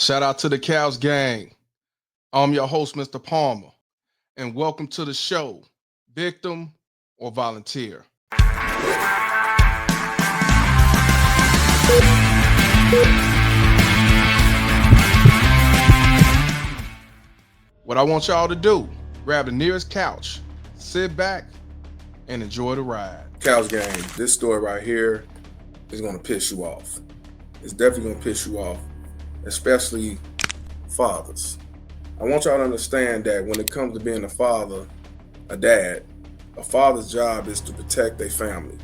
Shout out to the Cows Gang. I'm your host, Mr. Palmer, and welcome to the show, Victim or Volunteer. What I want y'all to do, grab the nearest couch, sit back, and enjoy the ride. Cows Gang, this story right here is going to piss you off. It's definitely going to piss you off, especially fathers. I want y'all to understand that when it comes to being a father, a dad, a father's job is to protect their family,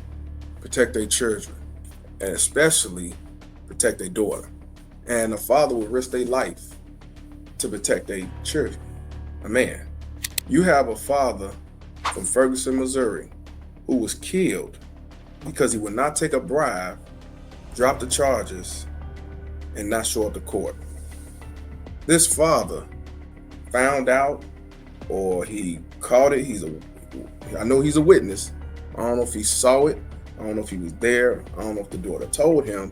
protect their children, and especially protect their daughter. And a father will risk their life to protect their children. A man. You have a father from Ferguson, Missouri, who was killed because he would not take a bribe, drop the charges, and not show up to court. This father found out, or he caught it. I know he's a witness. I don't know if he saw it. I don't know if he was there. I don't know if the daughter told him,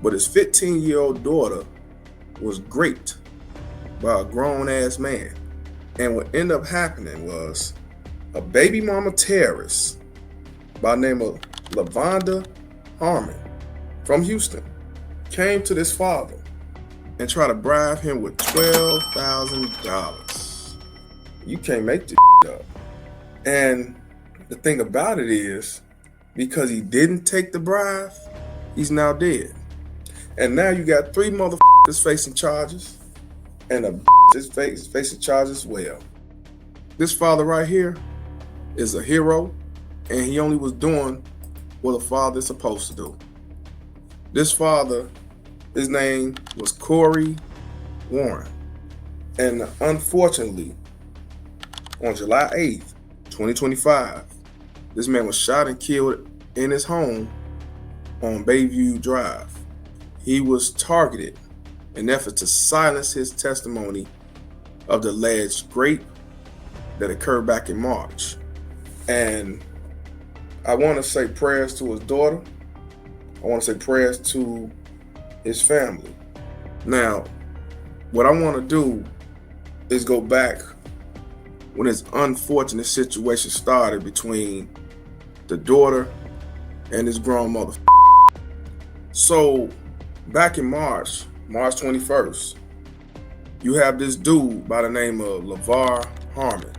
but his 15-year-old daughter was raped by a grown-ass man. And what ended up happening was a baby mama terrorist by the name of LaVonda Harmon from Houston came to this father and tried to bribe him with $12,000. You can't make this up. And the thing about it is, because he didn't take the bribe, he's now dead. And now you got 3 motherfuckers facing charges, and a is facing charges as well. This father right here is a hero, and he only was doing what a father is supposed to do. This father, his name was Corey Warren. And unfortunately, on July 8th, 2025, this man was shot and killed in his home on Bayview Drive. He was targeted in an effort to silence his testimony of the alleged rape that occurred back in March. And I want to say prayers to his daughter. I want to say prayers to his family. Now, what I want to do is go back when this unfortunate situation started between the daughter and his grown mother. So back in March 21st, you have this dude by the name of LaVar Harmon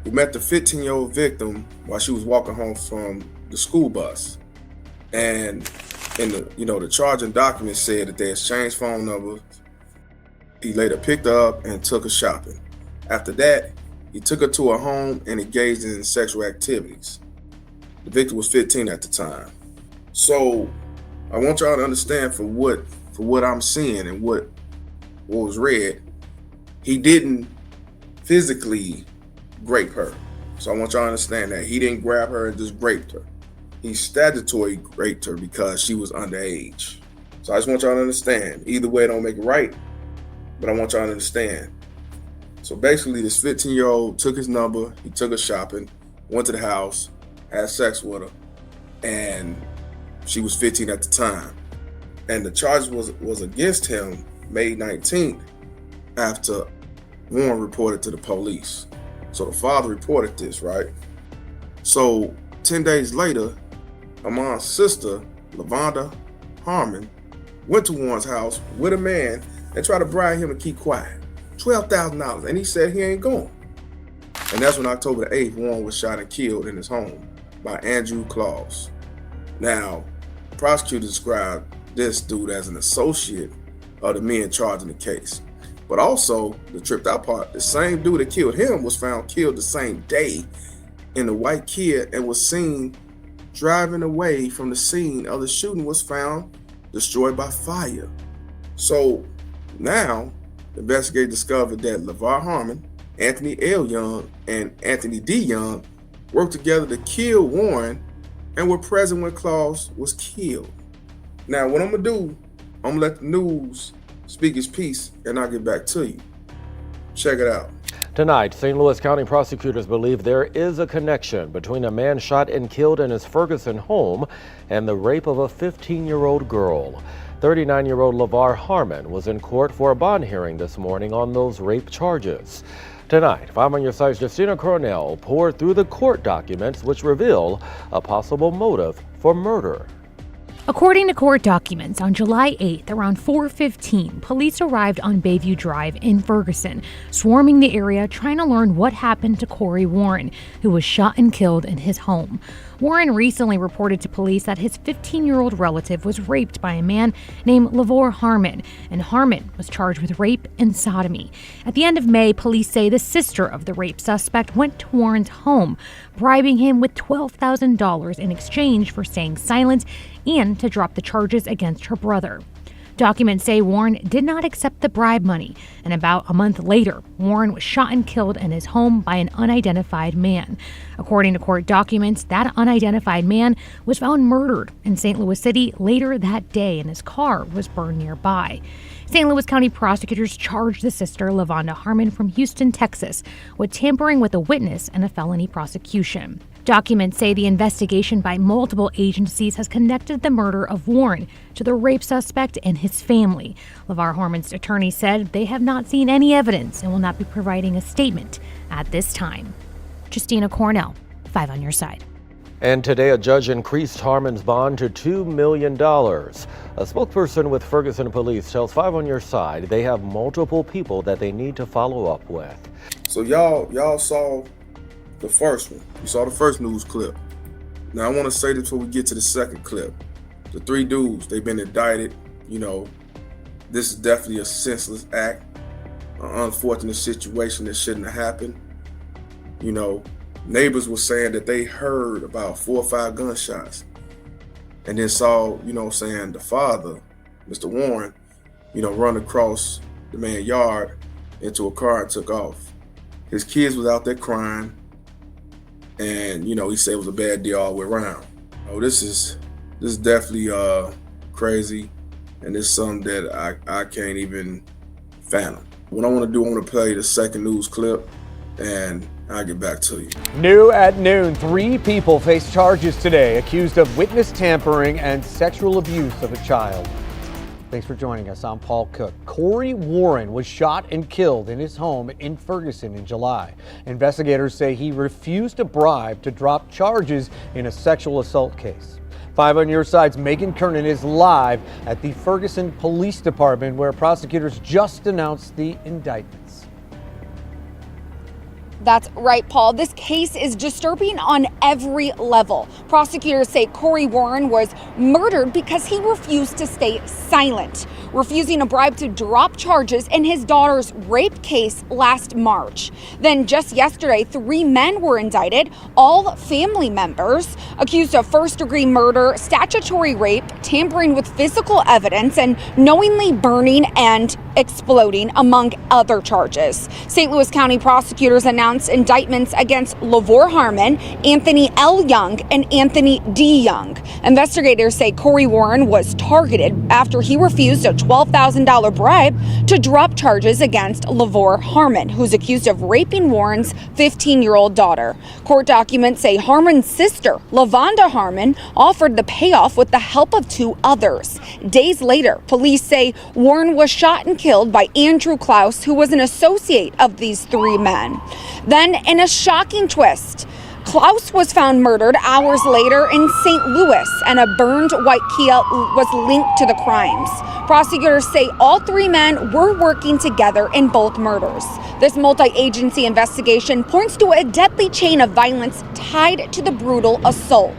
who met the 15-year-old victim while she was walking home from the school bus. And in the charging document said that they exchanged phone numbers. He later picked her up and took her shopping. After that, he took her to her home and engaged in sexual activities. The victim was 15 at the time. So I want y'all to understand for what I'm seeing and what was read, he didn't physically rape her. So I want y'all to understand that he didn't grab her and just raped her. He statutory raped her because she was underage. So I just want y'all to understand. Either way, don't make it right, but I want y'all to understand. So basically, this 15-year-old took his number, he took her shopping, went to the house, had sex with her, and she was 15 at the time. And the charge was against him May 19th after Warren reported to the police. So the father reported this, right? So 10 days later, Amon's sister, LaVonda Harmon, went to Warren's house with a man and tried to bribe him to keep quiet. $12,000, and he said he ain't going. And that's when October the 8th, Warren was shot and killed in his home by Andrew Claus. Now, prosecutors described this dude as an associate of the men charged in the case. But also, the tripped out part, the same dude that killed him was found killed the same day in the white Kia and was seen driving away from the scene of the shooting, was found destroyed by fire. So now, investigators discovered that LaVar Harmon, Anthony L. Young, and Anthony D. Young worked together to kill Warren and were present when Claus was killed. Now, what I'm gonna do, I'm gonna let the news speak its piece, and I'll get back to you. Check it out. Tonight, St. Louis County prosecutors believe there is a connection between a man shot and killed in his Ferguson home and the rape of a 15-year-old girl. 39-year-old LeVar Harmon was in court for a bond hearing this morning on those rape charges. Tonight, 5 on Your Side's Justina Cornell poured through the court documents which reveal a possible motive for murder. According to court documents, on July 8th, around 4:15, police arrived on Bayview Drive in Ferguson, swarming the area trying to learn what happened to Corey Warren, who was shot and killed in his home. Warren recently reported to police that his 15-year-old relative was raped by a man named LeVar Harmon, and Harmon was charged with rape and sodomy. At the end of May, police say the sister of the rape suspect went to Warren's home, bribing him with $12,000 in exchange for staying silent and to drop the charges against her brother. Documents say Warren did not accept the bribe money, and about a month later, Warren was shot and killed in his home by an unidentified man. According to court documents, that unidentified man was found murdered in St. Louis City later that day, and his car was burned nearby. St. Louis County prosecutors charged the sister, LaVonda Harmon, from Houston, Texas, with tampering with a witness and a felony prosecution. Documents say the investigation by multiple agencies has connected the murder of Warren to the rape suspect and his family. LeVar Harmon's attorney said they have not seen any evidence and will not be providing a statement at this time. Justina Cornell, 5 on Your Side. And today, a judge increased Harmon's bond to $2 million. A spokesperson with Ferguson Police tells 5 on Your Side they have multiple people that they need to follow up with. So y'all saw the first one. You saw the first news clip. Now I want to say this before we get to the second clip. The 3 dudes, they've been indicted. You know, this is definitely a senseless act, an unfortunate situation that shouldn't have happened. You know, neighbors were saying that they heard about 4 or 5 gunshots and then saw, the father, Mr. Warren, run across the man's yard into a car and took off. His kids was out there crying. And, he said it was a bad deal all the way around. Oh, this is definitely crazy. And it's something that I can't even fathom. What I want to do, I want to play the second news clip and I'll get back to you. New at noon, 3 people face charges today accused of witness tampering and sexual abuse of a child. Thanks for joining us. I'm Paul Cook. Corey Warren was shot and killed in his home in Ferguson in July. Investigators say he refused a bribe to drop charges in a sexual assault case. 5 on Your Side's Megan Kernan is live at the Ferguson Police Department, where prosecutors just announced the indictments. That's right, Paul. This case is disturbing on every level. Prosecutors say Corey Warren was murdered because he refused to stay silent, refusing a bribe to drop charges in his daughter's rape case last March. Then just yesterday, 3 men were indicted, all family members, accused of first-degree murder, statutory rape, tampering with physical evidence, and knowingly burning and exploding, among other charges. St. Louis County prosecutors announced indictments against LeVar Harmon, Anthony L. Young, and Anthony D. Young. Investigators say Corey Warren was targeted after he refused a $12,000 bribe to drop charges against LeVar Harmon, who's accused of raping Warren's 15-year-old daughter. Court documents say Harmon's sister, LaVonda Harmon, offered the payoff with the help of 2 others. Days later, police say Warren was shot and killed by Andrew Klaus, who was an associate of these 3 men. Then, in a shocking twist, Klaus was found murdered hours later in St. Louis, and a burned white Kia was linked to the crimes. Prosecutors say all 3 men were working together in both murders. This multi-agency investigation points to a deadly chain of violence tied to the brutal assault.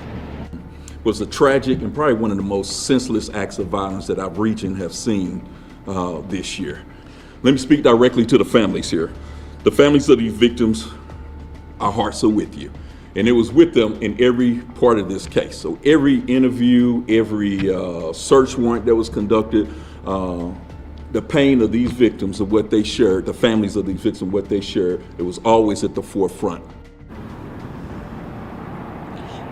It was a tragic and probably one of the most senseless acts of violence that I've reached and have seen this year. Let me speak directly to the families here. The families of these victims, our hearts are with you. And it was with them in every part of this case. So every interview, every search warrant that was conducted, the pain of these victims of what they shared, the families of these victims, what they shared, it was always at the forefront.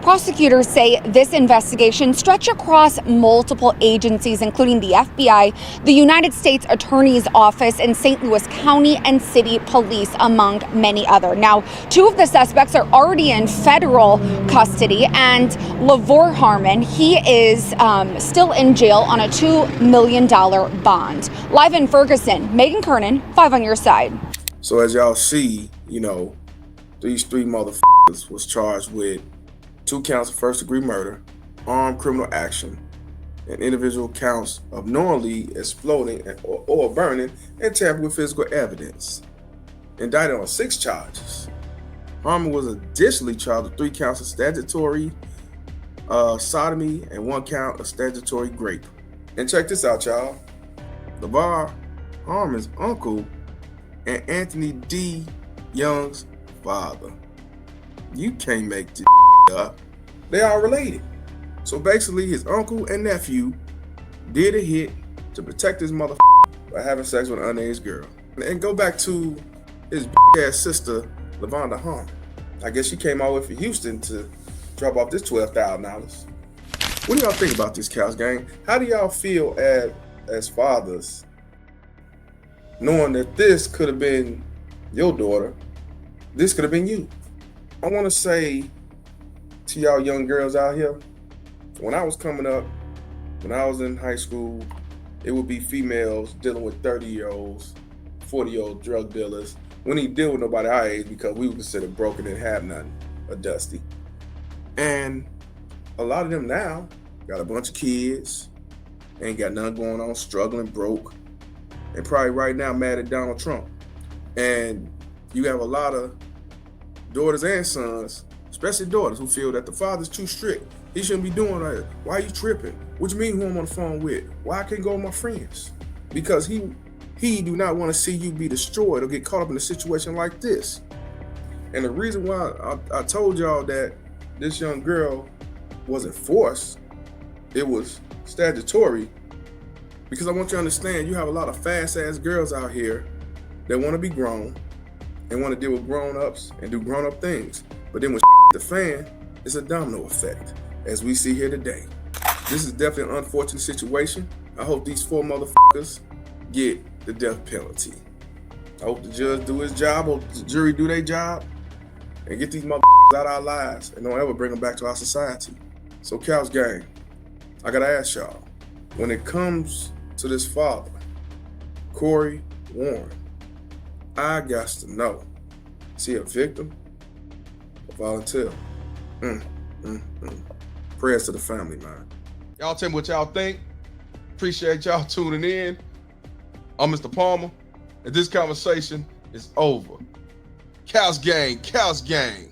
Prosecutors say this investigation stretched across multiple agencies, including the FBI, the United States Attorney's Office, and St. Louis County and City Police, among many other. Now, 2 of the suspects are already in federal custody, and LaVor Harmon, he is still in jail on a $2 million bond. Live in Ferguson, Megan Kernan, 5 on your side. So as y'all see, these 3 motherfuckers was charged with 2 counts of first-degree murder, armed criminal action, and individual counts of knowingly exploding or burning and tampering with physical evidence. Indicted on 6 charges. Harmon was additionally charged with 3 counts of statutory sodomy and 1 count of statutory grape. And check this out, y'all. LaVar Harmon's uncle and Anthony D. Young's father. You can't make this up. They are related. So basically, his uncle and nephew did a hit to protect his mother by having sex with an underage girl. And go back to his ass sister, LaVonda Harmon. I guess she came all the way from Houston to drop off this $12,000. What do y'all think about this, Cows Gang? How do y'all feel as fathers, knowing that this could have been your daughter, this could have been you? I want to say to y'all young girls out here, when I was coming up, when I was in high school, it would be females dealing with 30-year-olds, 40-year-old drug dealers. We didn't deal with nobody our age because we were considered broken and have nothing, or dusty. And a lot of them now got a bunch of kids, ain't got nothing going on, struggling, broke, and probably right now mad at Donald Trump. And you have a lot of daughters and sons, especially daughters, who feel that the father's too strict. He shouldn't be doing that. Why are you tripping? What you mean who I'm on the phone with? Why I can't go with my friends? Because he do not want to see you be destroyed or get caught up in a situation like this. And the reason why I told y'all that this young girl wasn't forced, it was statutory, because I want you to understand you have a lot of fast-ass girls out here that want to be grown and want to deal with grown-ups and do grown-up things. But then when the fan, it's a domino effect, as we see here today. This is definitely an unfortunate situation. I hope these 4 motherfuckers get the death penalty. I hope the judge do his job, hope the jury do their job, and get these motherfuckers out of our lives and don't ever bring them back to our society. So Cows Gang, I gotta ask y'all, when it comes to this father, Corey Warren, I got to know, is he a victim or volunteer? Prayers to the family, man. Y'all tell me what y'all think. Appreciate y'all tuning in. I'm Mr. Palmer, and this conversation is over. Cows Gang, Cows Gang.